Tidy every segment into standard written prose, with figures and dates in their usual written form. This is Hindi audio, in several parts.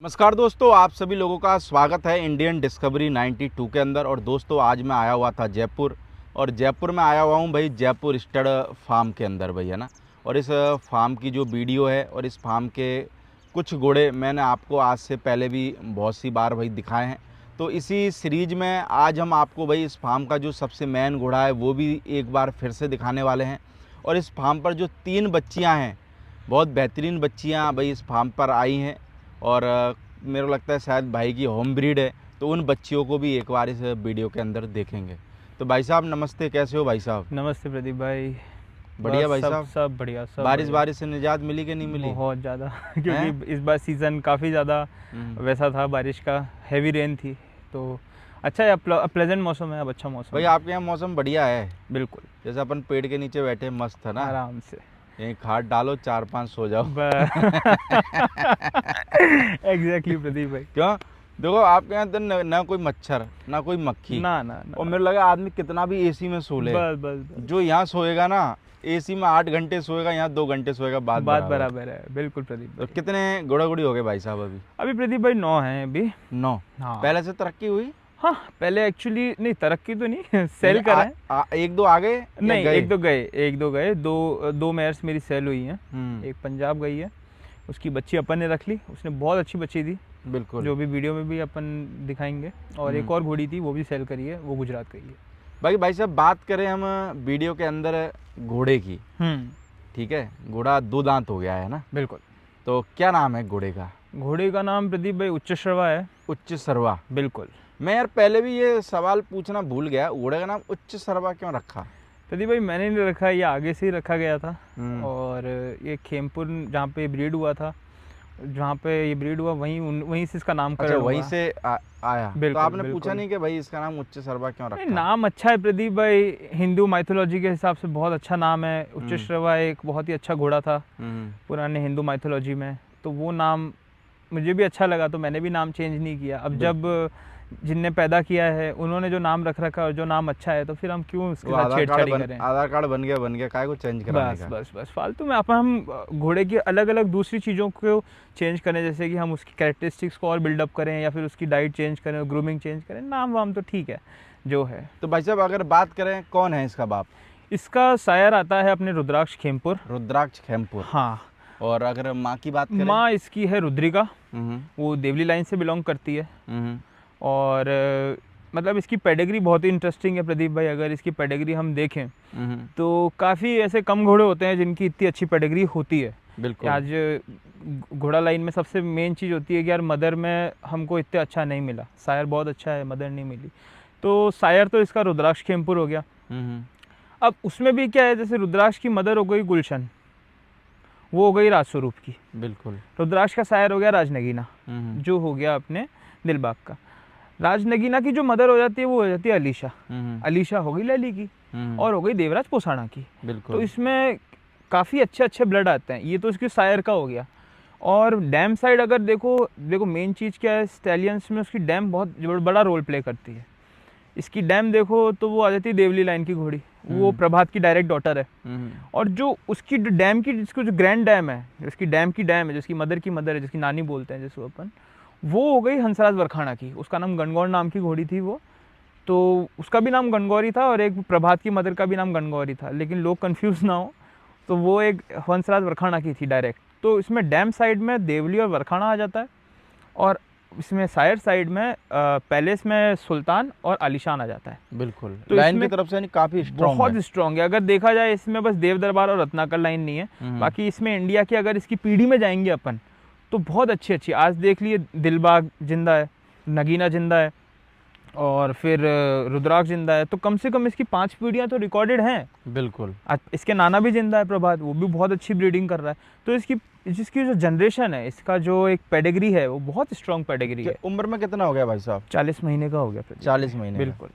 नमस्कार दोस्तों, आप सभी लोगों का स्वागत है इंडियन डिस्कवरी 92 के अंदर। और दोस्तों आज मैं आया हुआ था जयपुर, और जयपुर में आया हुआ हूँ भाई जयपुर स्टड फार्म के अंदर भाई, है ना। और इस फार्म की जो वीडियो है और इस फार्म के कुछ घोड़े मैंने आपको आज से पहले भी बहुत सी बार भाई दिखाए हैं। तो इसी सीरीज में आज हम आपको भाई इस फार्म का जो सबसे मेन घोड़ा है वो भी एक बार फिर से दिखाने वाले हैं। और इस फार्म पर जो 3 बच्चियाँ हैं, बहुत बेहतरीन बच्चियाँ भाई इस फार्म पर आई हैं। और मेरे को लगता है शायद भाई की होम ब्रीड है, तो उन बच्चियों को भी एक बार इस वीडियो के अंदर देखेंगे। तो भाई साहब नमस्ते, कैसे हो भाई साहब? नमस्ते प्रदीप भाई। बढ़िया बस भाई सब साहब। सब बढ़िया, सब बारिश बढ़िया। बारिश से निजात मिली कि नहीं मिली? बहुत ज़्यादा हैं? क्योंकि इस बार सीज़न काफ़ी ज़्यादा वैसा था, बारिश का हैवी रेन थी। तो अच्छा है, अब प्लेजेंट मौसम है, अब अच्छा मौसम भाई है। आपके यहाँ मौसम बढ़िया है, बिल्कुल जैसे अपन पेड़ के नीचे बैठे मस्त है ना। आराम से यहीं खाट डालो, 4-5 सो जाओ। एग्जैक्टली प्रदीप भाई। क्यों? देखो आपके यहाँ तो ना कोई मच्छर ना कोई मक्खी। ना ना और ना, मेरे लगा आदमी कितना भी एसी में सो ले, बस बस बस जो यहाँ सोएगा ना, एसी में 8 घंटे सोएगा, यहाँ 2 घंटे सोएगा, बात बात बराबर। बराबर है, बिल्कुल प्रदीप तो भाई। कितने घोड़ा घोड़ी हो गए भाई साहब अभी? अभी प्रदीप भाई 9 हैं अभी। 9। हाँ पहले से तरक्की हुई? हाँ, पहले एक्चुअली नहीं, तरक्की तो नहीं सेल करा है। 1-2 आ गए या नहीं, गए? एक दो गए, दो मेयर्स मेरी सेल हुई हैं। एक पंजाब गई है, उसकी बच्ची अपन ने रख ली, उसने बहुत अच्छी बच्ची थी, बिल्कुल। जो भी वीडियो में भी अपन दिखाएंगे। और एक और घोड़ी थी, वो भी सेल करी है, वो गुजरात गई है। बाकी भाई साहब बात करें हम वीडियो के अंदर घोड़े की, ठीक है, घोड़ा 2 दांत हो गया है ना, बिल्कुल। तो क्या नाम है घोड़े का? घोड़े का नाम प्रदीप भाई उच्च श्रवा है। उच्च सरवा। बिल्कुल मैं यार पहले भी ये सवाल पूछना भूल गया, घोड़े का नाम उच्च सरवा क्यों रखा? प्रदीप भाई, मैंने नहीं रखा, ये आगे से ही रखा गया था। हम्म। और ये खेमपुर जहाँ पे ब्रीड हुआ था, जहाँ पे ये ब्रीड हुआ वहीं से इसका नामकरण अच्छा, हुआ। वहीं से आया। तो बिल्कुल आपने पूछा बिल्कुल। नहीं कि भाई इसका नाम उच्च सरवा क्यों नहीं, रखा? नाम अच्छा है प्रदीप भाई, हिंदू माइथोलॉजी के हिसाब से बहुत अच्छा नाम है। उच्च श्रवा एक बहुत ही अच्छा घोड़ा था पुराने हिंदू माइथोलॉजी में, तो वो नाम मुझे भी अच्छा लगा, तो मैंने भी नाम चेंज नहीं किया। अब जब जिनने पैदा किया है उन्होंने जो नाम रख रखा है और जो नाम अच्छा है, तो फिर हम क्यों उसके साथ छेड़छाड़ी करें। आधार कार्ड बन गया, काय को चेंज कराने बस का? बस बस फालतू में हम घोड़े की अलग अलग दूसरी चीज़ों को चेंज करें, जैसे कि हम उसकी कैरेक्टरिस्टिक्स को और बिल्डअप करें, या फिर उसकी डाइट चेंज करें, ग्रूमिंग चेंज करें। नाम वाम तो ठीक है जो है। तो भाई साहब अगर बात करें कौन है इसका बाप? इसका सायर आता है अपने रुद्राक्ष खेमपुर। रुद्राक्ष खेमपुर। हाँ। और अगर माँ की बात करें? माँ इसकी है रुद्रिका, हम्म, वो देवली लाइन से बिलोंग करती है। हम्म, और मतलब इसकी पेडिग्री बहुत ही इंटरेस्टिंग है प्रदीप भाई। अगर इसकी पेडिग्री हम देखें तो काफ़ी ऐसे कम घोड़े होते हैं जिनकी इतनी अच्छी पेडिग्री होती है। बिल्कुल। आज घोड़ा लाइन में सबसे मेन चीज़ होती है कि यार मदर में हमको इतना अच्छा नहीं मिला, सायर बहुत अच्छा है, मदर नहीं मिली। तो सायर तो इसका रुद्राक्ष खेमपुर हो गया। अब उसमें भी क्या है, जैसे रुद्राक्ष की मदर हो गई गुलशन, वो हो गई राजस्वरूप की। बिल्कुल। रुद्राक्ष का सायर हो गया राजनगीना, जो हो गया अपने दिलबाग का। राजनगीना की जो मदर हो जाती है वो हो जाती है अलीशा। अलीशा हो गई लैली की, और हो गई देवराज पोसाना की। बिल्कुल। तो इसमें काफ़ी अच्छे अच्छे ब्लड आते हैं। ये तो इसकी सायर का हो गया। और डैम साइड अगर देखो मेन चीज़ क्या है, स्टैलियंस में उसकी डैम बहुत बड़ा रोल प्ले करती है। इसकी डैम देखो तो वो आ जाती है देवली लाइन की घोड़ी, वो प्रभात की डायरेक्ट डॉटर है। और जो उसकी डैम की, जिसको जो ग्रैंड डैम है, जिसकी डैम की डैम है, जिसकी मदर की मदर है, जिसकी नानी बोलते हैं जिसको अपन, वो हो गई हंसराज वरखाना की। उसका नाम गणगौर नाम की घोड़ी थी वो, तो उसका भी नाम गणगौरी था, और एक प्रभात की मदर का भी नाम गणगौरी था। लेकिन लोग कंफ्यूज ना हो, तो वो एक हंसराज वरखाना की थी डायरेक्ट। तो इसमें डैम साइड में देवली और वरखाना आ जाता है, और इसमें सायर साइड में पैलेस में सुल्तान और आलिशान आ जाता है। बिल्कुल। तो लाइन की तरफ से काफी स्ट्रॉन्ग बहुत है। स्ट्रॉन्ग है। अगर देखा जाए इसमें बस देव दरबार और रत्नाकर लाइन नहीं है, बाकी इसमें इंडिया की अगर इसकी पीढ़ी में जाएंगे अपन, तो बहुत अच्छी अच्छी, आज देख लिए दिलबाग जिंदा है, नगीना जिंदा है, और फिर रुद्राक्ष जिंदा है। तो कम से कम इसकी 5 पीढ़ियां तो रिकॉर्डेड हैं। बिल्कुल। इसके नाना भी जिंदा है प्रभात, वो भी बहुत अच्छी ब्रीडिंग कर रहा है। तो जिसकी जो जनरेशन है, इसका जो एक पेडिग्री है, वो बहुत स्ट्रॉन्ग पेडिग्री है। उम्र में कितना हो गया भाई साहब? 40 महीने का हो गया। 40 महीने? बिल्कुल।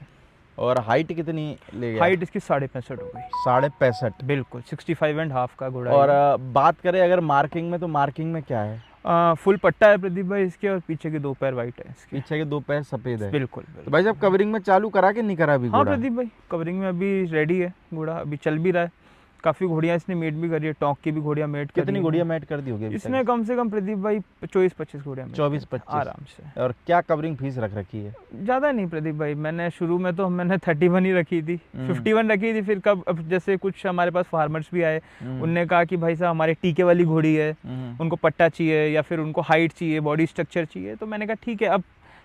और हाइट कितनी ले गया? हाइट इसकी 65.5 हो गई। 65.5? बिल्कुल, 65.5 का घोड़ा। और बात करें अगर मार्किंग में, तो मार्किंग में क्या है? फुल पट्टा है प्रदीप भाई इसके, और पीछे के 2 पैर वाइट है इसके। पीछे के 2 पैर सफेद है? बिल्कुल। तो भाई साहब कवरिंग में चालू करा कि नहीं करा अभी हाँ घोड़ा? प्रदीप भाई, कवरिंग में अभी रेडी है घोड़ा, अभी चल भी रहा है। काफ़ी घोड़ियाँ इसने मेट भी करी है, टॉक की भी घोड़ियाँ मेट करी कितनी हैं। घोड़ियाँ मैट कर दी होगी अभी इसने कम से कम प्रदीप भाई 24-25 घोड़ियाँ मेट 24-25 करी हैं, आराम से। और क्या कवरिंग फीस रख रखी है? ज़्यादा नहीं प्रदीप भाई, मैंने शुरू में तो मैंने 31 ही रखी थी, 51 रखी थी। फिर कब अब जैसे कुछ हमारे पास फार्मर्स भी आए, उनने कहा कि भाई साहब हमारे टीके वाली घोड़ी है, उनको पट्टा चाहिए या फिर उनको हाइट चाहिए, बॉडी स्ट्रक्चर चाहिए, तो मैंने कहा ठीक है। अब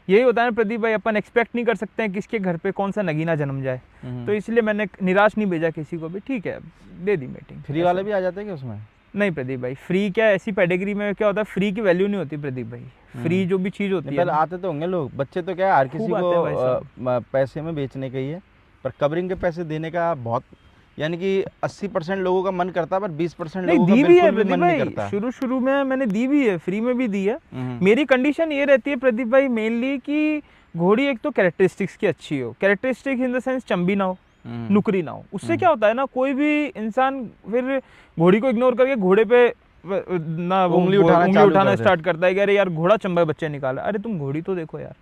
यही होता है ना प्रदीप भाई, अपन एक्सपेक्ट नहीं कर सकते हैं किसके घर पे कौन सा नगीना जन्म जाए, तो इसलिए मैंने निराश नहीं भेजा किसी को भी, ठीक है दे दी मीटिंग। फ्री वाले भी आ जाते हैं क्या उसमें? नहीं प्रदीप भाई, फ्री क्या, ऐसी पेडिग्री में क्या होता है, फ्री की वैल्यू नहीं होती प्रदीप भाई। फ्री जो भी चीज़ होती है पहले आते तो होंगे लोग, बच्चे तो क्या है, हर किसी खूब आते हैं भाई को पैसे में बेचने का ही है, पर कवरिंग के पैसे देने का बहुत, यानी कि 80% लोगों का मन करता है, पर 20% नहीं लोगों का दी भी है बिल्कुल भी प्रदीप मन नहीं भाई, करता। शुरू में मैंने दी भी है, फ्री में भी दी है। मेरी कंडीशन ये रहती है प्रदीप भाई मेनली कि घोड़ी एक तो कैरेक्टरिस्टिक्स की अच्छी हो, characteristic in the sense Chambi ना हो, नुकरी ना हो। उससे क्या होता है ना, कोई भी इंसान फिर घोड़ी को इग्नोर करके घोड़े पे ना वो उंगली उठाना स्टार्ट करता है कि अरे यार घोड़ा चंबा बच्चे निकाला। अरे तुम घोड़ी तो देखो यार,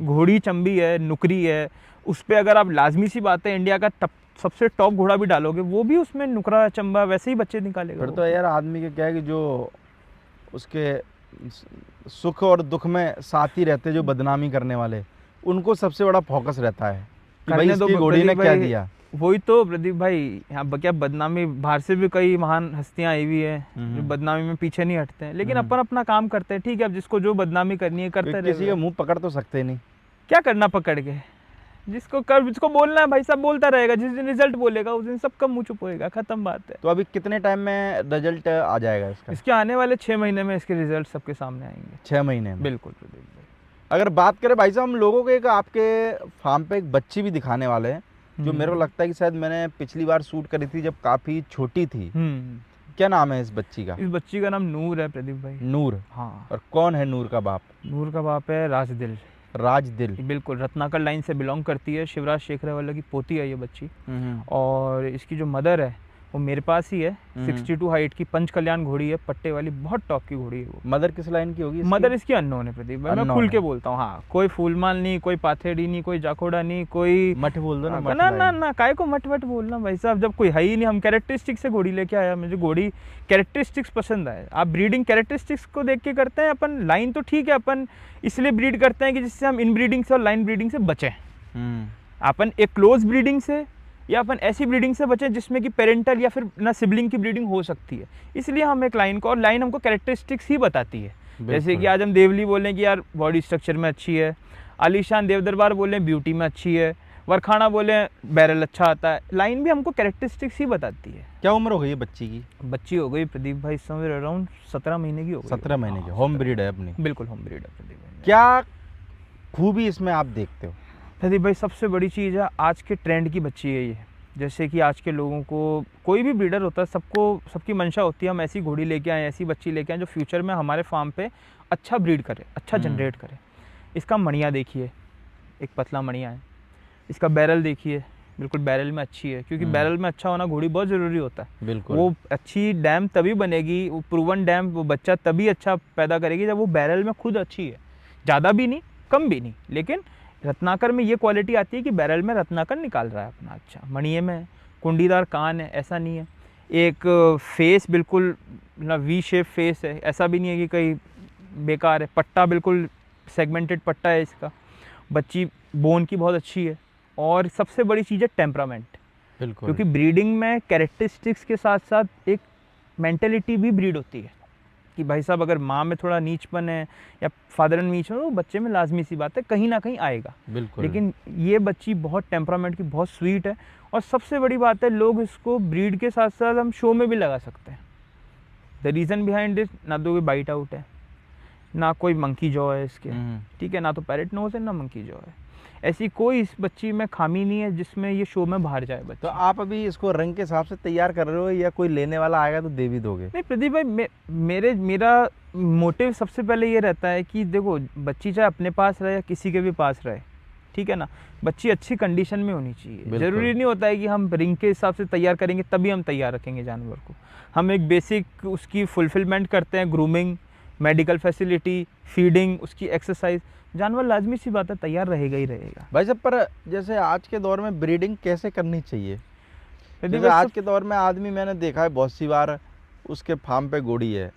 घोड़ी चंबी है, नुकरी है, उस पर अगर आप लाजमी सी बात है इंडिया का सबसे टॉप घोड़ा भी डालोगे, वो भी उसमें नुकरा चंबा वैसे ही बच्चे निकालेगा। फिर तो यार आदमी के क्या है कि जो उसके सुख और दुख में साथ ही रहते, जो बदनामी करने वाले, उनको सबसे बड़ा फोकस रहता है कि भाई इसकी घोड़ी ने क्या दिया। वही तो प्रदीप भाई, यहाँ क्या बदनामी, बाहर से भी कई महान हस्तियां आई हुई है जो बदनामी में पीछे नहीं हटते हैं, लेकिन अपन अपना काम करते हैं, ठीक है। अब जिसको जो बदनामी करनी है करते रहे, किसी का मुंह पकड़ तो सकते नहीं, क्या करना पकड़ के, जिसको बोलना है भाई साहब बोलता रहेगा, जिस दिन रिजल्ट बोलेगा उस दिन सबका मुंह चुप होएगा, खत्म बात है। तो अभी कितने टाइम में रिजल्ट आ जाएगा इसका? इसके आने वाले 6 महीने में इसके रिजल्ट सबके सामने आएंगे। 6 महीने में? बिल्कुल प्रदीप भाई। अगर बात करें भाई साहब, हम लोगों को एक आपके फार्म पे एक बच्ची भी दिखाने वाले हैं, जो मेरे को लगता है कि शायद मैंने पिछली बार शूट करी थी जब काफ़ी छोटी थी। क्या नाम है इस बच्ची का? इस बच्ची का नाम नूर है प्रदीप भाई। नूर? हाँ। और कौन है नूर का बाप? नूर का बाप है राजदिल। राजदिल? बिल्कुल, रत्नाकर लाइन से बिलोंग करती है, शिवराज शेखरवाला की पोती है ये बच्ची। और इसकी जो मदर है वो मेरे पास ही है, 62 हाइट की पंच कल्याण घोड़ी है, पट्टे वाली, बहुत टॉप की घोड़ी है वो। मदर किस लाइन की होगी? मदर इसकी अननोन है प्रदीप भाई, मैं खुल के बोलता हूँ। हाँ, कोई फूलमाल नहीं, कोई पाथेड़ी नहीं, कोई जाखोड़ा नहीं, कोई मठ बोल दो ना। ना ना ना, काय को मठ मठ बोलना भाई साहब, जब कोई है ही नहीं। हम कैरेक्टरिस्टिक से घोड़ी लेके आया, मुझे घोड़ी कैरेक्टरिस्टिक्स पसंद आए। आप ब्रीडिंग कैरेक्टरिस्टिक्स को देख के करते हैं, अपन लाइन तो ठीक है, अपन इसलिए ब्रीड करते हैं कि जिससे हम इन ब्रीडिंग से और लाइन ब्रीडिंग से बचें। अपन एक क्लोज ब्रीडिंग से या अपन ऐसी ब्रीडिंग से बचें जिसमें कि पेरेंटल या फिर ना सिबलिंग की ब्रीडिंग हो सकती है, इसलिए हम एक लाइन को, और लाइन हमको कैरेक्टरिस्टिक्स ही बताती है। जैसे कि आज हम देवली बोलें कि यार बॉडी स्ट्रक्चर में अच्छी है, आलीशान देवदरबार बोलें ब्यूटी में अच्छी है, वरखाना बोलें बैरल अच्छा आता है, लाइन भी हमको कैरेक्टरिस्टिक्स ही बताती है। क्या उम्र हो गई है बच्ची की? बच्ची हो गई प्रदीप भाई समवेयर अराउंड 17 महीने की हो गई। 17 महीने की? होम ब्रीड है अपनी? बिल्कुल होम ब्रीड है प्रदीप भाई। क्या खूबी इसमें आप देखते हो? प्रदीप भाई सबसे बड़ी चीज़ है, आज के ट्रेंड की बच्ची है ये। जैसे कि आज के लोगों को, कोई भी ब्रीडर होता है, सबकी मंशा होती है हम ऐसी घोड़ी लेके आएँ, ऐसी बच्ची लेके आएँ जो फ्यूचर में हमारे फार्म पे अच्छा ब्रीड करे, अच्छा जनरेट करे। इसका मणिया देखिए, एक पतला मणिया है। इसका बैरल देखिए, बिल्कुल बैरल में अच्छी है, क्योंकि बैरल में अच्छा होना घोड़ी बहुत ज़रूरी होता है। बिल्कुल। वो अच्छी डैम तभी बनेगी, वो प्रूवन डैम, वो बच्चा तभी अच्छा पैदा करेगी जब वो बैरल में खुद अच्छी है, ज़्यादा भी नहीं कम भी नहीं। लेकिन रत्नाकर में ये क्वालिटी आती है कि बैरल में रत्नाकर निकाल रहा है अपना अच्छा, मणिये में कुंडीदार कान है, ऐसा नहीं है। एक फेस बिल्कुल वी शेप फेस है, ऐसा भी नहीं है कि कहीं बेकार है। पट्टा बिल्कुल सेगमेंटेड पट्टा है इसका। बच्ची बोन की बहुत अच्छी है, और सबसे बड़ी चीज़ है टेम्परामेंट। बिल्कुल, क्योंकि ब्रीडिंग में कैरेक्टरिस्टिक्स के साथ साथ एक मेंटेलिटी भी ब्रीड होती है कि भाई साहब अगर माँ में थोड़ा नीचपन है या फादर में नीच है, तो बच्चे में लाजमी सी बात है कहीं ना कहीं आएगा। बिल्कुल। लेकिन ये बच्ची बहुत टेम्परामेंट की, बहुत स्वीट है, और सबसे बड़ी बात है लोग इसको ब्रीड के साथ साथ हम शो में भी लगा सकते हैं। द रीज़न बिहाइंड दिस, ना तो कोई बाइट आउट है, ना कोई मंकी जॉ है इसके, ठीक है, ना तो पैरेट नोज है, ना मंकी जॉ है। ऐसी कोई इस बच्ची में खामी नहीं है जिसमें ये शो में बाहर जाए बच्चा। तो आप अभी इसको रंग के हिसाब से तैयार कर रहे हो, या कोई लेने वाला आएगा तो दे भी दोगे? नहीं प्रदीप भाई, मेरा मोटिव सबसे पहले ये रहता है कि देखो, बच्ची चाहे अपने पास रहे या किसी के भी पास रहे, ठीक है ना, बच्ची अच्छी कंडीशन में होनी चाहिए। ज़रूरी नहीं होता है कि हम रिंग के हिसाब से तैयार करेंगे तभी हम तैयार रखेंगे जानवर को। हम एक बेसिक उसकी फुलफिलमेंट करते हैं, ग्रूमिंग, मेडिकल फैसिलिटी, फीडिंग, उसकी एक्सरसाइज, जानवर लाजमी सी बात है तैयार रहेगा ही रहेगा। भाई साहब, पर जैसे आज के दौर में ब्रीडिंग कैसे करनी चाहिए? यदि जैसे आज के दौर में आदमी मैंने देखा है बहुत सी बार, उसके फार्म पे घोड़ी है,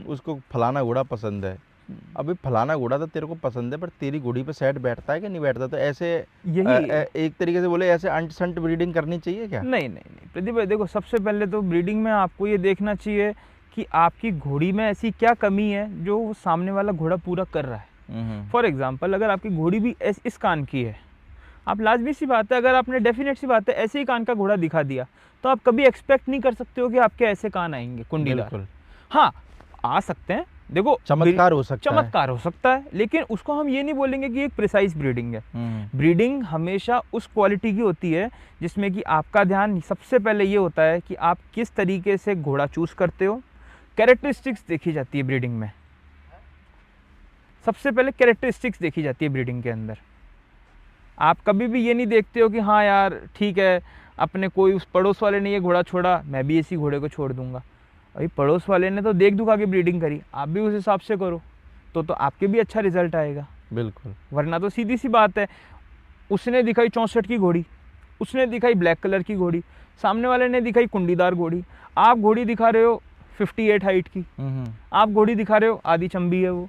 उसको फलाना घोड़ा पसंद है। अभी फलाना घोड़ा तो तेरे को पसंद है, पर तेरी घोड़ी पे सेट बैठता है कि नहीं बैठता? तो ऐसे यही एक तरीके से बोले ऐसे अंट संट ब्रीडिंग करनी चाहिए क्या? नहीं नहीं नहीं प्रदीप भाई, देखो सबसे पहले तो ब्रीडिंग में आपको ये देखना चाहिए कि आपकी घोड़ी में ऐसी क्या कमी है जो वो सामने वाला घोड़ा पूरा कर रहा है। फॉर एग्जाम्पल, अगर आपकी घोड़ी भी इस कान की है, आप लाजमी सी बात है, अगर आपने डेफिनेट सी बात है ऐसे ही कान का घोड़ा दिखा दिया, तो आप कभी एक्सपेक्ट नहीं कर सकते हो कि आपके ऐसे कान आएंगे कुंडीदार। बिल्कुल। हाँ, आ सकते हैं, देखो चमत्कार हो सकता है। चमत्कार हो सकता है, लेकिन उसको हम ये नहीं बोलेंगे कि एक प्रिसाइज ब्रीडिंग है। ब्रीडिंग हमेशा उस क्वालिटी की होती है जिसमें कि आपका ध्यान सबसे पहले ये होता है कि आप किस तरीके से घोड़ा चूज करते हो। कैरेक्टरिस्टिक्स देखी जाती है ब्रीडिंग में, सबसे पहले कैरेक्टरिस्टिक्स देखी जाती है ब्रीडिंग के अंदर। आप कभी भी ये नहीं देखते हो कि हाँ यार ठीक है, अपने कोई उस पड़ोस वाले ने ये घोड़ा छोड़ा, मैं भी इसी घोड़े को छोड़ दूंगा। भाई पड़ोस वाले ने तो देख दुखा के ब्रीडिंग करी, आप भी उस हिसाब से करो तो आपके भी अच्छा रिजल्ट आएगा। बिल्कुल। वरना तो सीधी सी बात है, उसने दिखाई 64 की घोड़ी, उसने दिखाई ब्लैक कलर की घोड़ी, सामने वाले ने दिखाई कुंडीदार घोड़ी, आप घोड़ी दिखा रहे हो 58 हाइट की, आप घोड़ी दिखा रहे हो आधी चंबी है वो।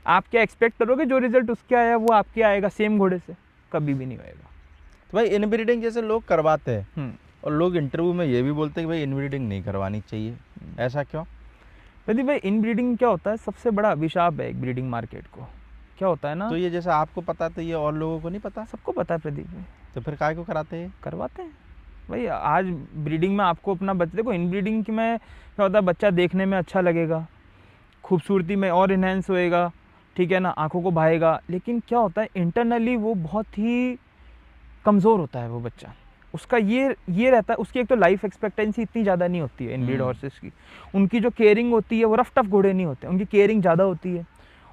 आप क्या एक्सपेक्ट करोगे जो रिजल्ट उसके आया वो आपके आएगा सेम घोड़े से? कभी भी नहीं होएगा। तो भाई इनब्रीडिंग जैसे लोग करवाते हैं और लोग इंटरव्यू में ये भी बोलते हैं कि भाई इनब्रीडिंग नहीं करवानी चाहिए, ऐसा क्यों? प्रदीप भाई, इनब्रीडिंग क्या होता है, सबसे बड़ा अभिशाप है एक ब्रीडिंग मार्केट को। क्या होता है ना, तो ये जैसे आपको पता तो ये और लोगों को नहीं पता? सबको पता है प्रदीप भाई। तो फिर काय को कराते हैं? करवाते हैं भाई। आज ब्रीडिंग में आपको अपना बच्चा, देखो इनब्रीडिंग में क्या होता है, बच्चा देखने में अच्छा लगेगा, खूबसूरती में और इन्हेंस होएगा, ठीक है ना, आंखों को भाएगा, लेकिन क्या होता है इंटरनली वो बहुत ही कमज़ोर होता है वो बच्चा। उसका ये रहता है, उसकी एक तो लाइफ एक्सपेक्टेंसी इतनी ज़्यादा नहीं होती है इनब्रीड हॉर्सेस की। उनकी जो केयरिंग होती है वो रफ टफ घोड़े नहीं होते, उनकी केयरिंग ज़्यादा होती है।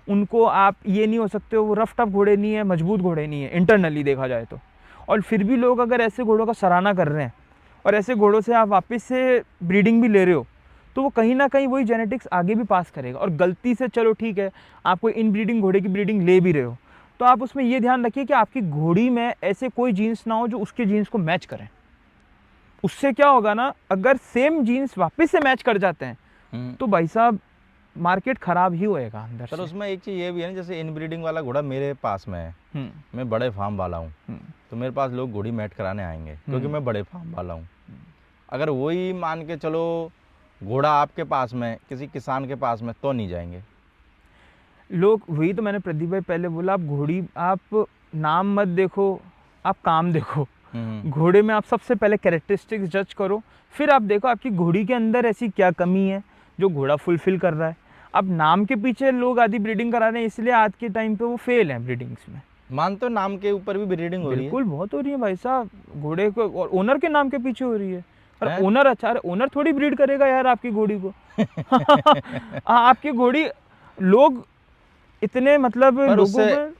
उनको आप ये नहीं हो सकते हो वो रफ टफ घोड़े नहीं है, मजबूत घोड़े नहीं है इंटरनली देखा जाए तो। और फिर भी लोग अगर ऐसे घोड़ों का सराहना कर रहे हैं और ऐसे घोड़ों से आप वापस से ब्रीडिंग भी ले रहे हो, तो वो कहीं ना कहीं वही जेनेटिक्स आगे भी पास करेगा। और गलती से चलो ठीक है, आप कोई इन ब्रीडिंग घोड़े की ब्रीडिंग ले भी रहे हो, तो आप उसमें ये ध्यान रखिए कि आपकी घोड़ी में ऐसे कोई जीन्स ना हो जो उसके जीन्स को मैच करें। उससे क्या होगा ना, अगर सेम जीन्स वापस से मैच कर जाते हैं तो भाई साहब मार्केट खराब ही होएगा अंदर से। उसमें एक चीज़ ये भी है ना, जैसे इनब्रीडिंग वाला घोड़ा मेरे पास में है, मैं बड़े फार्म वाला हूँ, तो मेरे पास लोग घोड़ी मैट कराने आएंगे क्योंकि मैं बड़े फार्म वाला हूँ। अगर वही मान के चलो घोड़ा आपके पास में, किसी किसान के पास में, तो नहीं जाएंगे लोग। वही तो मैंने प्रदीप भाई पहले बोला, आप घोड़ी, आप नाम मत देखो, आप काम देखो। घोड़े में आप सबसे पहले कैरेक्टरिस्टिक्स जज करो, फिर आप देखो आपकी घोड़ी के अंदर ऐसी क्या कमी है जो घोड़ा फुलफिल कर रहा है। अब नाम के पीछे लोग आधी ब्रीडिंग करा रहे हैं, इसलिए आज के टाइम पे वो फेल हैं ब्रीडिंग्स में। मानते हो नाम के ऊपर भी ब्रीडिंग हो रही है? बिल्कुल, बहुत हो रही है भाई साहब, घोड़े को और ओनर के नाम के पीछे हो रही है। और ओनर अच्छा, ओनर थोड़ी ब्रीड करेगा यार आपकी घोड़ी को। आपकी घोड़ी लोग इतने मतलब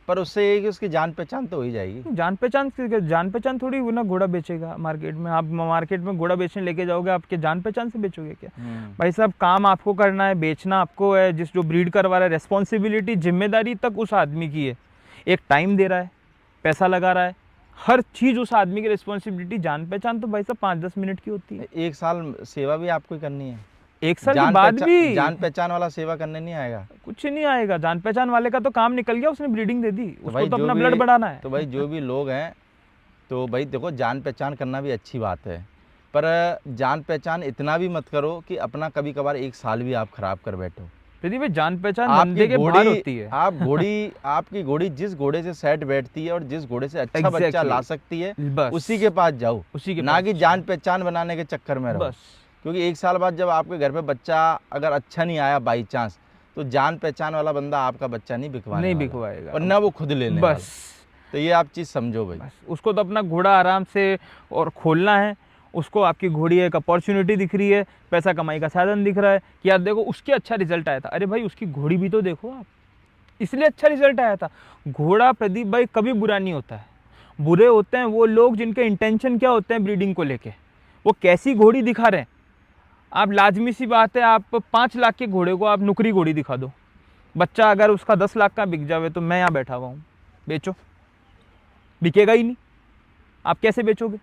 पर उससे ये कि उसकी जान पहचान तो हो ही जाएगी। जान पहचान थोड़ी ना घोड़ा बेचेगा मार्केट में। आप मार्केट में घोड़ा बेचने लेके जाओगे, आपके जान पहचान से बेचोगे क्या? भाई साहब काम आपको करना है, बेचना आपको है। जिस जो ब्रीड करवा रहा है, रेस्पॉन्सिबिलिटी जिम्मेदारी तक उस आदमी की है। एक टाइम दे रहा है, पैसा लगा रहा है, हर चीज़ उस आदमी की रिस्पॉन्सिबिलिटी। जान पहचान तो भाई साहब 5-10 मिनट की होती है। 1 साल सेवा भी आपको ही करनी है। 1 साल के बाद भी जान पहचान वाला सेवा करने नहीं आएगा, कुछ नहीं आएगा। जान पहचान वाले का तो काम निकल गया, उसने ब्रीडिंग दे दी, उसको तो अपना ब्लड बढ़ाना है। तो भाई जो भी लोग हैं, तो भाई देखो जान पहचान करना भी अच्छी बात है, पर जान पहचान इतना भी मत करो कि अपना कभी कभार 1 साल भी आप खराब कर बैठो। प्रदीप, जान पहचान बंदे के बाहर होती है। आपकी घोड़ी जिस घोड़े से सेट बैठती है और जिस घोड़े से अच्छा बच्चा ला सकती है, उसी के पास जाओ, ना कि जान पहचान बनाने के चक्कर में रहो। क्योंकि 1 साल बाद जब आपके घर पे बच्चा अगर अच्छा नहीं आया बाई चांस, तो जान पहचान वाला बंदा आपका बच्चा नहीं बिकवाएगा और ना वो खुद लेने वाला। तो ये आप चीज़ समझो भाई। उसको तो अपना घोड़ा आराम से और खोलना है। उसको आपकी घोड़ी एक अपॉर्चुनिटी दिख रही है, पैसा कमाई का साधन दिख रहा है कि यार देखो उसके अच्छा रिजल्ट आया था। अरे भाई उसकी घोड़ी भी तो देखो आप, इसलिए अच्छा रिजल्ट आया था। घोड़ा प्रदीप भाई कभी बुरा नहीं होता है। बुरे होते हैं वो लोग जिनके इंटेंशन क्या होते हैं ब्रीडिंग को लेके, वो कैसी घोड़ी दिखा रहे हैं। आप लाजमी सी बात है, आप 5 लाख के घोड़े को आप नुकरी घोड़ी दिखा दो, बच्चा अगर उसका 10 लाख का बिक जावे तो मैं यहाँ बैठा हुआ हूँ, बेचो, बिकेगा ही नहीं। आप कैसे बेचोगे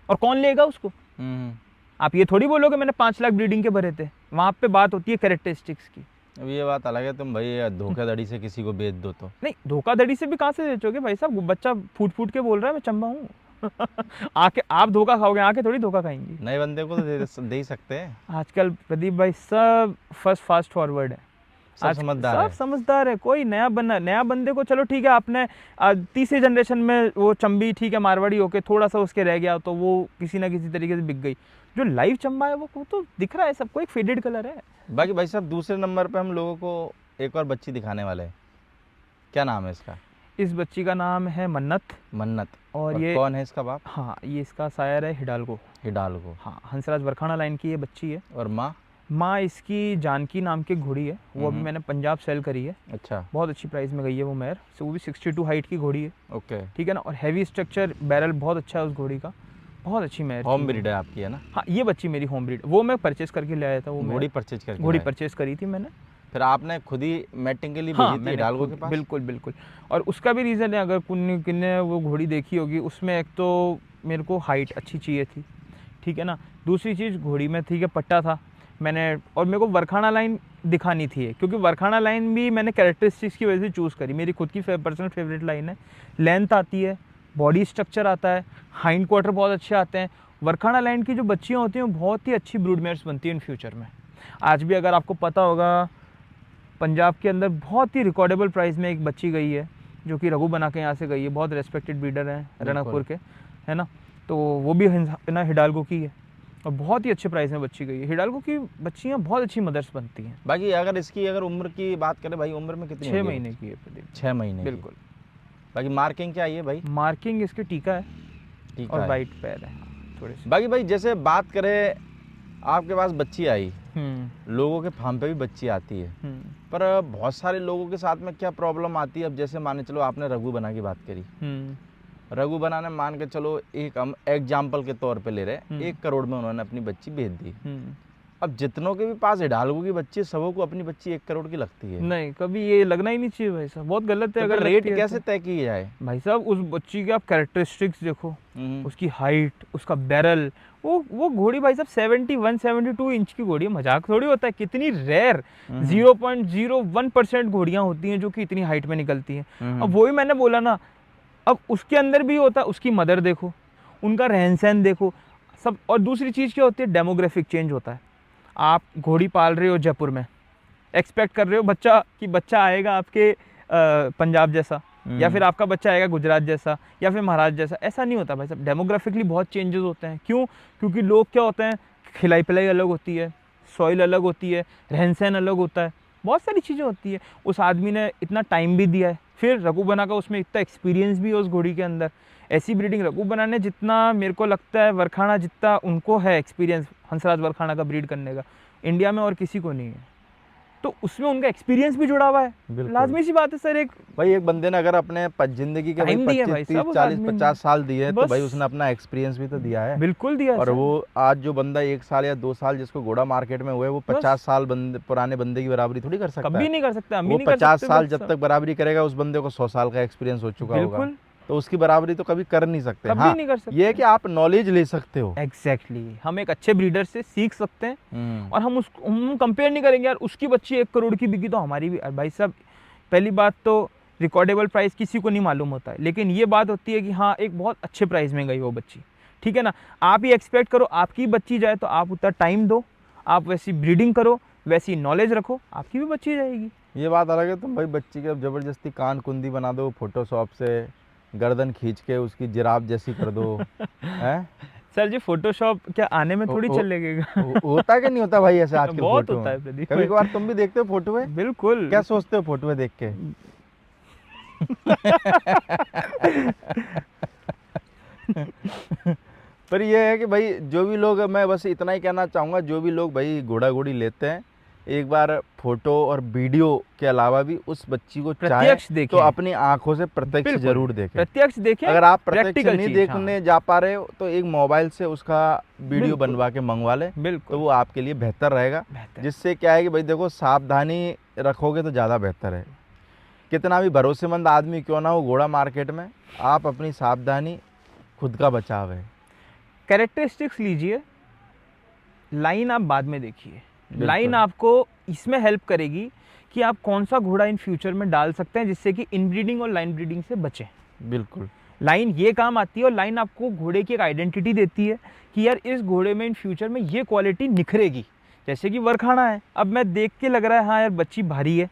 और कौन लेगा उसको? आप ये थोड़ी बोलोगे मैंने 5 लाख ब्रीडिंग के भरे थे, वहाँ पे बात होती है कैरेक्टरिस्टिक्स की। अब ये बात अलग है, तुम भाई धोखाधड़ी से किसी को बेच दो तो। नहीं, धोखाधड़ी से भी कहाँ से बेचोगे भाई साहब, बच्चा फूट फूट के बोल रहा है मैं चंबा हूँ। आके आप धोखा खाओगे, आके थोड़ी धोखा खाएंगी। नए बंदे को तो दे ही सकते हैं। आजकल प्रदीप भाई सब फर्स्ट फास्ट फॉरवर्ड है, सब आज समझदार सब है। समझदार है। कोई नया बंदे को चलो ठीक है, आपने तीसरी जनरेशन में वो चंबी ठीक है मारवाड़ी होके थोड़ा सा उसके रह गया तो वो किसी ना किसी तरीके से बिक गई। जो लाइव चंबा है वो तो दिख रहा है सबको, एक फेडेड कलर है। बाकी भाई साहब दूसरे नंबर पे हम लोगों को एक और बच्ची दिखाने वाले हैं, क्या नाम है इसका? इस बच्ची का नाम है मन्नत। मन्नत। और ये कौन है इसका बाप? हाँ, ये इसका सायर है हिडाल्गो। हिडाल्गो। हाँ, हंसराज वरखाना लाइन की ये बच्ची है। और माँ? माँ इसकी जानकी नाम की घोड़ी है, वो अभी मैंने पंजाब सेल करी है। अच्छा। बहुत अच्छी प्राइस में गई है वो मैर, वो भी 62 हाइट की घोड़ी है। ओके। ठीक है ना, और हैवी स्ट्रक्चर बैरल बहुत अच्छा है उस घोड़ी का, बहुत अच्छी मैर। होम ब्रीड है आपकी, है ना? हाँ, ये बच्ची मेरी होम ब्रीड, वो मैं परचेस करके ले आया था। वो घोड़ी परचेज करके घोड़ी लाए? परचेस करी थी मैंने। फिर आपने खुद ही मैटिंग के लिए हाँ, भेजी थी मैंने हिडाल्गो खुद- के पास? बिल्कुल बिल्कुल। और उसका भी रीज़न है, अगर किन्ने वो घोड़ी देखी होगी उसमें एक तो मेरे को हाइट अच्छी चाहिए थी, ठीक है ना। दूसरी चीज़ घोड़ी में ठीक है पट्टा था मैंने, और मेरे को वरखाना लाइन दिखानी थी क्योंकि वरखाना लाइन भी मैंने कैरेक्टरिस्टिक्स की वजह से चूज़ करी, मेरी खुद की पर्सनल फेवरेट लाइन है। लेंथ आती है, बॉडी स्ट्रक्चर आता है, हाइंड क्वार्टर बहुत अच्छे आते हैं। वरखाना लाइन की जो बच्चियाँ होती हैं बहुत ही अच्छी ब्रूड मेयर्स बनती हैं इन फ्यूचर में। आज भी अगर आपको पता होगा पंजाब के अंदर बहुत ही रिकॉर्डेबल प्राइस में एक बच्ची गई है जो कि रघु बना के यहाँ से गई है, बहुत रेस्पेक्टेड ब्रीडर हैं रणकपुर के, है ना। तो वो भी ना हिडाल्गो की है और बहुत ही अच्छे प्राइस में बच्ची गई है। हिडाल्गो की बच्चियाँ बहुत अच्छी मदर्स बनती हैं। बाकी अगर इसकी उम्र की बात करें भाई, उम्र में कितनी 6 महीने की है प्रदीप। 6 महीने बिल्कुल। बाकी मार्किंग क्या है भाई? मार्किंग इसके टीका है ठीक और है। वाइट पैर है थोड़े से। बाकी भाई जैसे बात करें, आपके पास बच्ची आई, लोगों के फार्म पे भी बच्ची आती है, पर बहुत सारे लोगों के साथ में क्या प्रॉब्लम आती है? अब जैसे माने चलो आपने रघु बना की बात करी, रघु बना ने मान के चलो एक हम एग्जाम्पल के तौर पे ले रहे 1 करोड़ में उन्होंने अपनी बच्ची भेज दी। अब जितनों के भी पास हिडाल्गो की बच्ची है, सबों को अपनी बच्ची 1 करोड़ की लगती है। नहीं, कभी ये लगना ही नहीं चाहिए भाई साहब, बहुत गलत है। तो अगर रेट लगती है कैसे तो। तय की जाए भाई साहब उस बच्ची के आप कैरेक्टरिस्टिक्स देखो, उसकी हाइट, उसका बैरल, वो घोड़ी भाई साहब 71-72 इंच की घोड़ी है, मजाक थोड़ी होता है। कितनी रेयर 0.01% घोड़ियां होती हैं जो कि इतनी हाइट में निकलती हैं। अब वही मैंने बोला ना, अब उसके अंदर भी होता है, उसकी मदर देखो, उनका रहन सहन देखो सब। और दूसरी चीज़ क्या होती है, डेमोग्राफिक चेंज होता है। आप घोड़ी पाल रहे हो जयपुर में, एक्सपेक्ट कर रहे हो बच्चा आएगा आपके पंजाब जैसा, या फिर आपका बच्चा आएगा गुजरात जैसा या फिर महाराष्ट्र जैसा, ऐसा नहीं होता भाई साहब। डेमोग्राफिकली बहुत चेंजेस होते हैं। क्यों? क्योंकि लोग क्या होते हैं, खिलाई पिलाई अलग होती है, सॉइल अलग होती है, रहन सहन अलग होता है, बहुत सारी चीज़ें होती है। उस आदमी ने इतना टाइम भी दिया है, फिर रघु बना का उसमें इतना एक्सपीरियंस भी है उस घोड़ी के अंदर। ऐसी ब्रीडिंग रघु बना ने जितना मेरे को लगता है वरखाना जितना उनको है एक्सपीरियंस हंसराज वरखाना का ब्रीड करने का, इंडिया में और किसी को नहीं है। तो उसमें उनका एक्सपीरियंस भी जुड़ा हुआ है, लाजमी सी बात है सर। एक बंदे ने अगर अपने जिंदगी के 25-30-40-50 साल दिए हैं तो भाई उसने अपना एक्सपीरियंस भी तो दिया है। बिल्कुल दिया। और वो आज जो बंदा 1 साल या 2 साल जिसको घोड़ा मार्केट में हुआ है, वो 50 साल पुराने बंदे की बराबरी थोड़ी कर सकता है। कभी नहीं कर सकता। वो 50 साल जब तक बराबरी करेगा, उस बंदे को 100 साल का एक्सपीरियंस हो चुका होगा, तो उसकी बराबरी तो कभी कर नहीं सकते। कभी हाँ, नहीं कर सकते। ये है कि आप नॉलेज ले सकते हो। एग्जैक्टली हम एक अच्छे ब्रीडर से सीख सकते हैं और हम कंपेयर नहीं करेंगे यार उसकी बच्ची 1 करोड़ की बिकी तो हमारी भी। भाई साहब पहली बात तो रिकॉर्डेबल प्राइस किसी को नहीं मालूम होता है, लेकिन ये बात होती है कि हाँ एक बहुत अच्छे प्राइस में गई वो बच्ची, ठीक है ना। आप ही एक्सपेक्ट करो आपकी बच्ची जाए तो आप उतना टाइम दो, आप वैसी ब्रीडिंग करो, वैसी नॉलेज रखो, आपकी भी बच्ची जाएगी। ये बात अलग है, तुम भाई बच्ची के अब जबरदस्ती कान कुंदी बना दो, फोटोशॉप से गर्दन खींच के उसकी जिराफ जैसी कर दो हैं? सर जी फोटोशॉप क्या आने में थोड़ी चल लगेगा। होता कि नहीं होता भाई ऐसे आज के बहुत फोटो होता है प्रदीप। कभी कभार तुम भी देखते हो फोटो में? बिल्कुल। क्या सोचते हो फोटो में देख के? पर ये है कि भाई जो भी लोग, मैं बस इतना ही कहना चाहूँगा, जो भी लोग भाई घोड़ा घोड़ी लेते हैं, एक बार फोटो और वीडियो के अलावा भी उस बच्ची को प्रत्यक्ष चाहे देखें, तो अपनी आंखों से प्रत्यक्ष जरूर देखें। प्रत्यक्ष देखें। अगर आप प्रत्यक्ष प्रैक्टिकल नहीं चीज़, देखने जा पा रहे हो तो एक मोबाइल से उसका वीडियो बनवा के मंगवा लें, बिल्कुल, तो वो आपके लिए बेहतर रहेगा। जिससे क्या है कि भाई देखो, सावधानी रखोगे तो ज़्यादा बेहतर है। कितना भी भरोसेमंद आदमी क्यों ना हो घोड़ा मार्केट में, आप अपनी सावधानी खुद का बचाव है। कैरेक्टरिस्टिक्स लीजिए, लाइन आप बाद में देखिए। बिल्कुल। लाइन आपको इसमें हेल्प करेगी कि आप कौन सा घोड़ा इन फ्यूचर में डाल सकते हैं जिससे कि इनब्रीडिंग और लाइन ब्रीडिंग से बचें। बिल्कुल। लाइन ये काम आती है और लाइन आपको घोड़े की एक आइडेंटिटी देती है कि यार इस घोड़े में इन फ्यूचर में ये क्वालिटी निखरेगी। जैसे कि वरखाना है, अब मैं देख के लग रहा है हाँ यार बच्ची भारी है,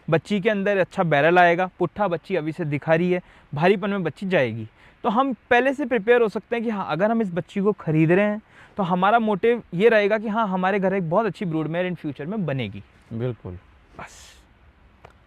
बच्ची के अंदर अच्छा बैरल आएगा, पुट्ठा बच्ची अभी से दिखा रही है, भारीपन में बच्ची जाएगी, तो हम पहले से प्रिपेयर हो सकते हैं कि हाँ अगर हम इस बच्ची को खरीद रहे हैं तो हमारा मोटिव ये रहेगा कि हाँ हमारे घर एक बहुत अच्छी ब्रूड मेयर इन फ्यूचर में बनेगी। बिल्कुल। बस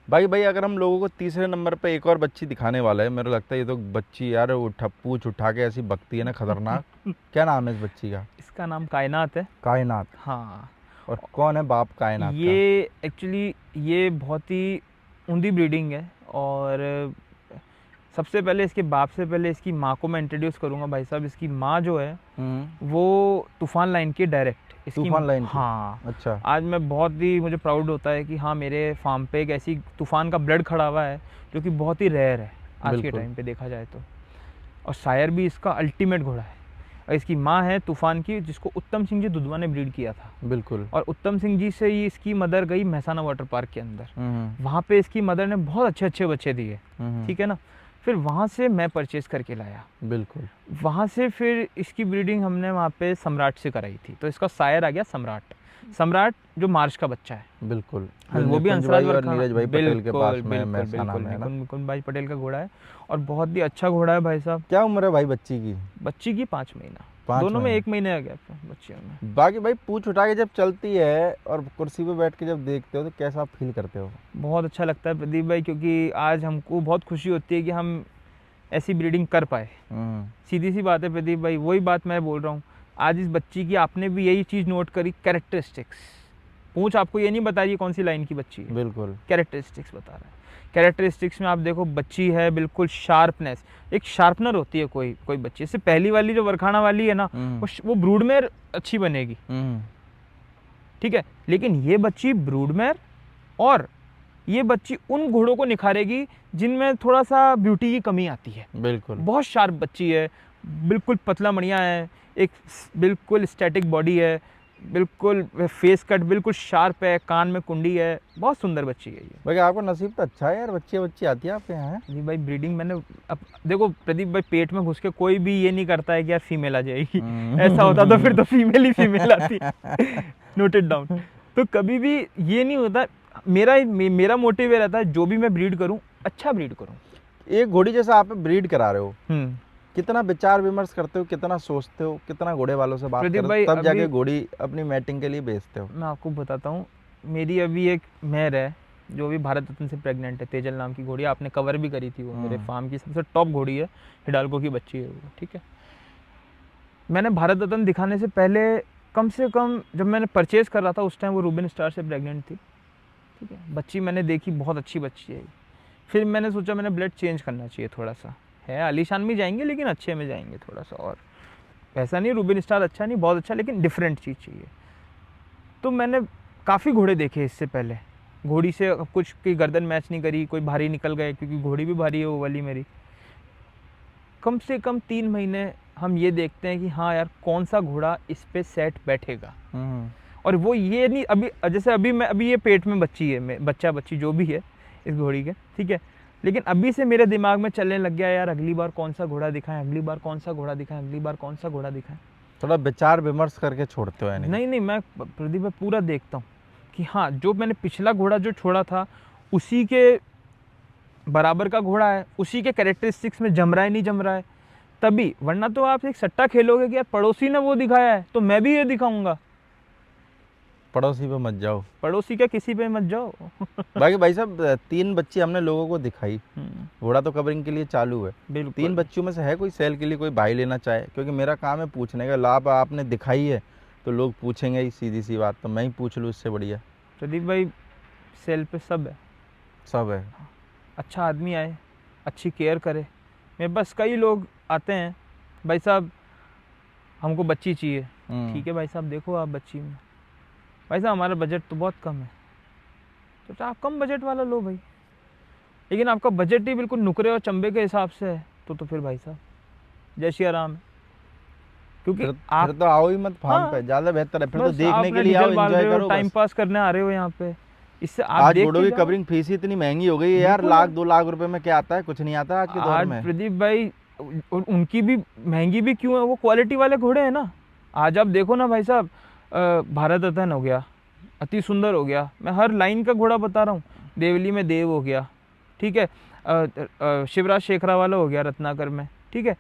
भाई अगर हम लोगों को तीसरे नंबर पे एक और बच्ची दिखाने वाला है, मेरे लगता है ये तो बच्ची यार पूंछ उठा के ऐसी बकती है ना, खतरनाक। क्या नाम है इस बच्ची का? इसका नाम कायनात है। कायनात। हाँ, और कौन है बाप कायनात का? ये एक्चुअली ये बहुत ही ऊंधी ब्रीडिंग है। और सबसे पहले इसके बाप से पहले इसकी माँ को मैं इंट्रोड्यूस करूंगा भाई साहब। इसकी माँ जो है वो तूफान लाइन की डायरेक्ट, इसकी तूफान लाइन की? हाँ। अच्छा। आज मैं बहुत ही मुझे प्राउड होता है कि हाँ मेरे फार्म पे एक ऐसी तूफान का ब्लड खड़ा हुआ है जो कि बहुत ही रेयर है आज के बिल्कुल। टाइम पे देखा जाए तो। और शायर भी इसका अल्टीमेट घोड़ा है। और इसकी माँ है तूफान की, जिसको उत्तम सिंह जी दुधवा ने ब्रीड किया था। बिल्कुल। और उत्तम सिंह जी से ही इसकी मदर गई महसाना वाटर पार्क के अंदर, वहाँ पे इसकी मदर ने बहुत अच्छे अच्छे बच्चे दिए, ठीक है ना। फिर वहाँ से मैं परचेज करके लाया। बिल्कुल। वहाँ से फिर इसकी ब्रीडिंग हमने वहाँ पे सम्राट से कराई थी, तो इसका शायर आ गया सम्राट। सम्राट जो मार्च का बच्चा है। बिल्कुल। हाँ, वो भी हंसराज और वरखाना, नीरज भाई पटेल के पास में बिल्कुल महसाना बिल्कुल में है ना? निकुंज भाई पटेल का घोड़ा है और बहुत ही अच्छा घोड़ा है भाई साहब। क्या उम्र है भाई बच्ची की? बच्ची की 5 महीना, 5 दोनों में महीने? 1 महीने का गैप है बच्चियों में। बाकी भाई पूंछ उठा के जब चलती है और कुर्सी पे बैठ के जब देखते हो तो कैसा आप फील करते हो? बहुत अच्छा लगता है प्रदीप भाई, क्योंकि आज हमको बहुत खुशी होती है कि हम ऐसी ब्रीडिंग कर पाए। सीधी सी बात है प्रदीप भाई, वही बात मैं बोल रहा हूँ। आज इस बच्ची की आपने भी यही चीज़ नोट करी, कैरेक्टरिस्टिक्स। पूंछ आपको ये नहीं बता रही कौन सी लाइन की बच्ची है, बिल्कुल। कैरेक्टरिस्टिक्स बता रहा है। कैरेक्टरिस्टिक्स में आप देखो बच्ची है बिल्कुल शार्पनेस, एक शार्पनर होती है कोई कोई बच्ची। इससे पहली वाली जो वरखाना वाली है ना, वो ब्रूड मेयर अच्छी बनेगी, ठीक है। लेकिन ये बच्ची ब्रूड मेयर और ये बच्ची उन घोड़ों को निखारेगी जिनमें थोड़ा सा ब्यूटी की कमी आती है। बिल्कुल। बहुत शार्प बच्ची है, बिल्कुल पतला मणिया है, एक बिल्कुल स्टैटिक बॉडी है, बिल्कुल फेस कट बिल्कुल शार्प है, कान में कुंडी है, बहुत सुंदर बच्ची है ये। भाई आपका नसीब तो अच्छा है यार, बच्ची आती है आपके यहाँ। जी भाई ब्रीडिंग मैंने अब देखो प्रदीप भाई, पेट में घुस के कोई भी ये नहीं करता है कि यार फीमेल आ जाएगी। ऐसा होता तो फिर तो फीमेल ही फीमेल आती। Noted down. तो कभी भी ये नहीं होता। मेरा मोटिव ये रहता है जो भी मैं ब्रीड करूं अच्छा ब्रीड करूं। एक घोड़ी जैसा आप ब्रीड करा रहे हो, कितना विचार विमर्श करते हो, कितना सोचते हो, कितना घोड़े वालों से बात करते हो, तब जाके घोड़ी अपनी मैटिंग के लिए बेचते हो? मैं आपको बताता हूँ, मेरी अभी एक मेयर है जो भी भारत रत्न से प्रेग्नेंट है, तेजल नाम की घोड़ी, आपने कवर भी करी थी। वो मेरे फार्म की सबसे टॉप घोड़ी है, हिडाल्को की बच्ची है वो, ठीक है। मैंने भारत रत्न दिखाने से पहले कम से कम जब मैंने परचेज कर रहा था उस टाइम वो रूबेन स्टार से प्रेग्नेंट थी, ठीक है। बच्ची मैंने देखी, बहुत अच्छी बच्ची है। फिर मैंने सोचा मैंने ब्लड चेंज करना चाहिए, थोड़ा सा है आलीशान में जाएंगे लेकिन अच्छे में जाएंगे थोड़ा सा, और ऐसा नहीं रूबेन स्टार अच्छा नहीं बहुत अच्छा, लेकिन डिफरेंट चीज़ चाहिए। तो मैंने काफ़ी घोड़े देखे इससे पहले, घोड़ी से कुछ की गर्दन मैच नहीं करी, कोई भारी निकल गए क्योंकि घोड़ी भी भारी है वो वाली मेरी। कम से कम 3 महीने हम ये देखते हैं कि हाँ यार कौन सा घोड़ा इस पे सेट बैठेगा। और वो ये नहीं, अभी जैसे अभी ये पेट में बच्ची है, बच्ची जो भी है इस घोड़ी के, ठीक है। लेकिन अभी से मेरे दिमाग में चलने लग गया यार अगली बार कौन सा घोड़ा दिखाएं, अगली बार कौन सा घोड़ा दिखाएं, अगली बार कौन सा घोड़ा दिखाएं। थोड़ा विचार विमर्श करके छोड़ते हो? नहीं, मैं प्रदीप भाई पूरा देखता हूँ कि हाँ जो मैंने पिछला घोड़ा जो छोड़ा था उसी के बराबर का घोड़ा है, उसी के कैरेक्टरिस्टिक्स में जम रहा है नहीं जम रहा है, तभी। वरना तो आप एक सट्टा खेलोगे कि यार पड़ोसी ने वो दिखाया है तो मैं भी ये दिखाऊंगा। पड़ोसी पे मत जाओ, पड़ोसी क्या किसी पे मत जाओ। बाकी भाई साहब 3 बच्ची हमने लोगों को दिखाई, घोड़ा तो कवरिंग के लिए चालू है। 3 बच्चियों में से है कोई सेल के लिए कोई भाई लेना चाहे? क्योंकि मेरा काम है पूछने का, लाभ आपने दिखाई है तो लोग पूछेंगे ही, सीधी सी बात। तो मैं ही पूछ लूँ, इससे बढ़िया। प्रदीप भाई सेल पे सब है, सब है। अच्छा आदमी आए, अच्छी केयर करे। मेरे पास कई लोग आते हैं, भाई साहब हमको बच्ची चाहिए, ठीक है भाई साहब देखो आप बच्ची में, भाई साहब हमारा बजट तो बहुत कम है, तो आप कम बजट वाला लो भाई। लेकिन आपका बजट ही बिल्कुल नुकरे और चंबे के हिसाब से है तो फिर भाई साहब जय श्री राम है। क्योंकि फिर तो आओ ही मत फार्म हाँ, पे, ज्यादा बेहतर है। फिर तो बस देखने आपने के लिए आओ, डीजल बाल एंजॉय रहे हो, करो टाइम बस। पास करने आ रहे हो यहाँ पे, इससे आप आज देख घोड़ों के की जाओ। कवरिंग फीस ही इतनी महंगी हो गई है यार, बिल्कुल लाख है। 2 लाख रुपए में क्या आता है, कुछ नहीं आता आज के दौर आज में। प्रदीप भाई उनकी भी महंगी भी क्यों है, वो क्वालिटी वाले घोड़े हैं ना। आज आप देखो ना भाई साहब, भारत रत्न हो गया, अति सुंदर हो गया, मैं हर लाइन का घोड़ा बता रहा हूँ, देवली में देव हो गया, ठीक है, शिवराज शेखरा वाला हो गया रत्नाकर में, ठीक है,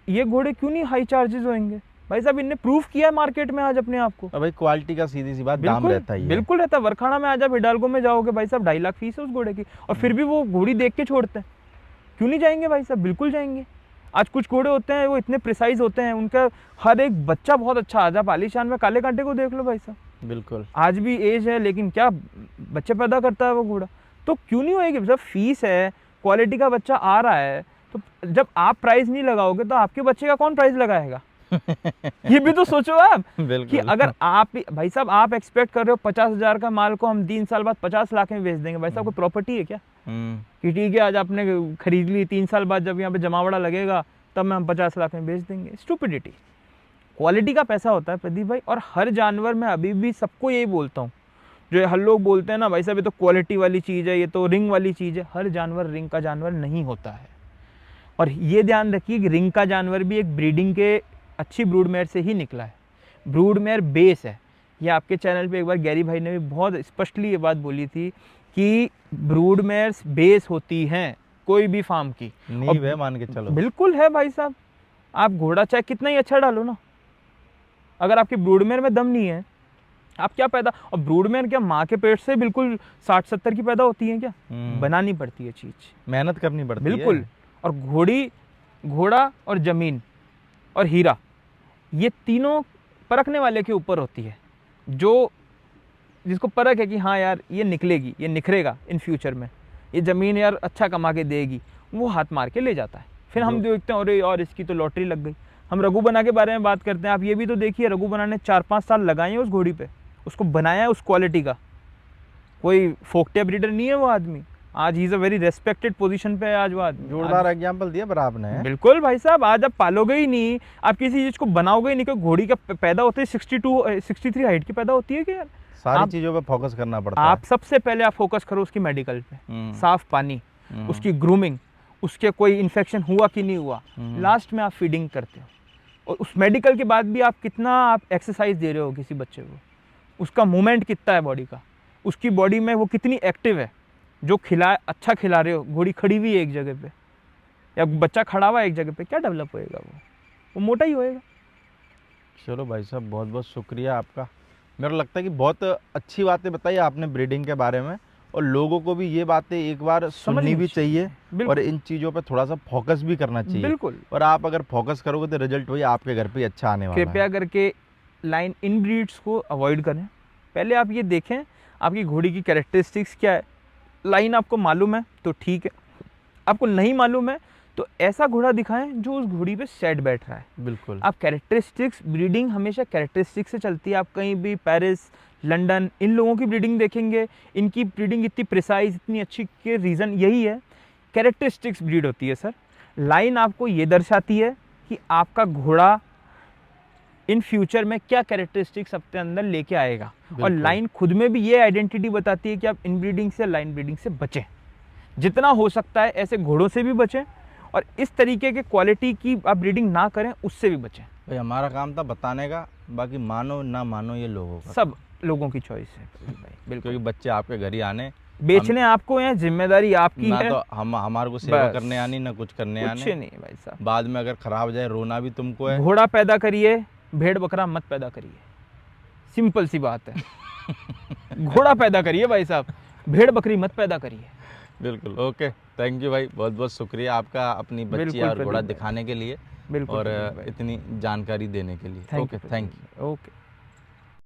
ये घोड़े क्यों नहीं हाई चार्जेस होंगे भाई साहब, इनने प्रूफ किया है मार्केट में आज अपने आप को। अब भाई क्वालिटी का सीधी सी बात, दाम बिल्कुल रहता ही है। बिल्कुल रहता है। वरखाना में आज आप हिडाल्गो में जाओगे भाई साहब, 2.5 लाख फीस है उस घोड़े की, और फिर भी वो घोड़ी देख के छोड़ते हैं। क्यों नहीं जाएंगे भाई साहब, बिल्कुल जाएंगे। आज कुछ घोड़े होते हैं वो इतने प्रिसाइज होते हैं, उनका हर एक बच्चा बहुत अच्छा। आज आप आलीशान में काले कांटे को देख लो भाई साहब, बिल्कुल आज भी एज है लेकिन क्या बच्चे पैदा करता है वो घोड़ा। तो क्यों नहीं होएगी जब फीस है, क्वालिटी का बच्चा आ रहा है, तो जब आप प्राइस नहीं लगाओगे तो आपके बच्चे का कौन प्राइस लगाएगा? ये भी तो सोचो आप कि बिल्कुल। अगर आप भाई साहब आप एक्सपेक्ट कर रहे हो 50,000 का माल को हम 3 साल बाद 50 लाख में बेच देंगे, भाई साहब कोई प्रॉपर्टी है क्या कि ठीक है आज आपने खरीद ली, 3 साल बाद जब यहाँ पे जमावड़ा लगेगा तब मैं हम 50 लाख में बेच देंगे? स्टूपिडिटी। क्वालिटी का पैसा होता है प्रदीप भाई। और हर जानवर में अभी भी सबको यही बोलता हूँ, जो हर लोग बोलते हैं ना भाई साहब ये तो क्वालिटी वाली चीज़ है, ये तो रिंग वाली चीज़ है, हर जानवर रिंग का जानवर नहीं होता है। और ये ध्यान रखिए कि रिंग का जानवर भी एक ब्रीडिंग के अच्छी ब्रूडमेयर से ही निकला है। ब्रूडमेयर बेस है। ये आपके चैनल पे एक बार गैरी भाई ने भी बहुत स्पष्टली ये बात बोली थी कि ब्रूडमेयर्स बेस होती हैं कोई भी फार्म की। नींव है मान के चलो। बिल्कुल है भाई साहब। आप घोड़ा चाहे कितना ही अच्छा डालो ना, अगर आपके ब्रूडमेयर में दम नहीं है, आप क्या पैदा। और ब्रूडमेयर क्या माँ के पेट से बिल्कुल 60-70 की पैदा होती है क्या? बनानी पड़ती है चीज़, मेहनत करनी पड़ती है बिल्कुल। और घोड़ा और ज़मीन और हीरा, ये तीनों परखने वाले के ऊपर होती है। जो जिसको परख है कि हाँ यार ये निकलेगी, ये निखरेगा इन फ्यूचर में, ये ज़मीन यार अच्छा कमा के देगी, वो हाथ मार के ले जाता है। फिर हम देखते हैं अरे यार इसकी तो लॉटरी लग गई। हम रघु बना के बारे में बात करते हैं, आप ये भी तो देखिए रघु बना ने 4-5 साल लगाए हैं उस घोड़ी पे, उसको बनाया है उस क्वालिटी का। कोई फोकटे ब्रीडर नहीं है वो आदमी, आज he is a very respected position पे है आज वो आदमी। जोरदार एग्जांपल दिया पर आपने। बिल्कुल भाई साहब, आज आप पालोगे ही नहीं, आप किसी चीज़ को बनाओगे ही नहीं, क्योंकि घोड़ी का पैदा होते है 62-63 हाइट की पैदा होती है कि यार सारी चीजों पे फोकस करना पड़ता है। आप सबसे पहले आप फोकस करो उसकी मेडिकल पे, साफ पानी, उसकी ग्रूमिंग, उसके कोई इन्फेक्शन हुआ कि नहीं हुआ, लास्ट में आप फीडिंग करते हो। और उस मेडिकल के बाद भी आप कितना आप एक्सरसाइज दे रहे हो किसी बच्चे को, उसका मूवमेंट कितना है बॉडी का, उसकी बॉडी में वो कितनी एक्टिव है, जो अच्छा खिला रहे हो। घोड़ी खड़ी हुई है एक जगह पे या बच्चा खड़ा हुआ है एक जगह पे, क्या डेवलप होएगा? वो मोटा ही होएगा। चलो भाई साहब बहुत बहुत शुक्रिया आपका। मेरे को लगता है कि बहुत अच्छी बातें बताई आपने ब्रीडिंग के बारे में, और लोगों को भी ये बातें एक बार सुननी भी चाहिए और इन चीज़ों पे थोड़ा सा फोकस भी करना चाहिए। बिल्कुल। और आप अगर फोकस करोगे तो रिजल्ट वही आपके घर पे अच्छा आने वाला है। कृपया करके लाइन इन ब्रीड्स को अवॉइड करें। पहले आप ये देखें आपकी घोड़ी की कैरेक्टरिस्टिक्स क्या है। लाइन आपको मालूम है तो ठीक है, आपको नहीं मालूम है तो ऐसा घोड़ा दिखाएं जो उस घोड़ी पे सेट बैठ रहा है। बिल्कुल। आप कैरेक्टरिस्टिक्स, ब्रीडिंग हमेशा कैरेक्टरिस्टिक्स से चलती है। आप कहीं भी पेरिस, लंदन, इन लोगों की ब्रीडिंग देखेंगे, इनकी ब्रीडिंग इतनी प्रिसाइज, इतनी अच्छी के रीज़न यही है, कैरेक्टरिस्टिक्स ब्रीड होती है सर। लाइन आपको ये दर्शाती है कि आपका घोड़ा इन फ्यूचर में क्या कैरेक्टरिस्टिक्स अपने अंदर लेके आएगा। और लाइन खुद में भी ये आइडेंटिटी बताती है कि आप इन ब्रीडिंग से, लाइन ब्रीडिंग से बचें, जितना हो सकता है ऐसे घोड़ों से भी बचें, और इस तरीके के क्वालिटी की आप ब्रीडिंग ना करें उससे भी बचें। भाई हमारा काम था बताने का, बाकी मानो ना मानो ये लोगों का, सब लोगों की चॉइस है भाई। बिल्कुल, क्योंकि बच्चे आपके घर ही आने, बेचने आपको है, जिम्मेदारी आपकी ना है। तो हमारे को सेवा करने आनी, ना कुछ करने कुछ आने। नहीं भाई साहब, बाद में अगर खराब हो जाए रोना भी तुमको है। घोड़ा पैदा करिए, भेड़ बकरा मत पैदा करिए, सिंपल सी बात है। घोड़ा पैदा करिए भाई साहब, भेड़ बकरी मत पैदा करिए। बिल्कुल। ओके, थैंक यू भाई, बहुत बहुत शुक्रिया आपका अपनी बच्ची और घोड़ा दिखाने के लिए और इतनी जानकारी देने के लिए। Okay, thank you. ओके।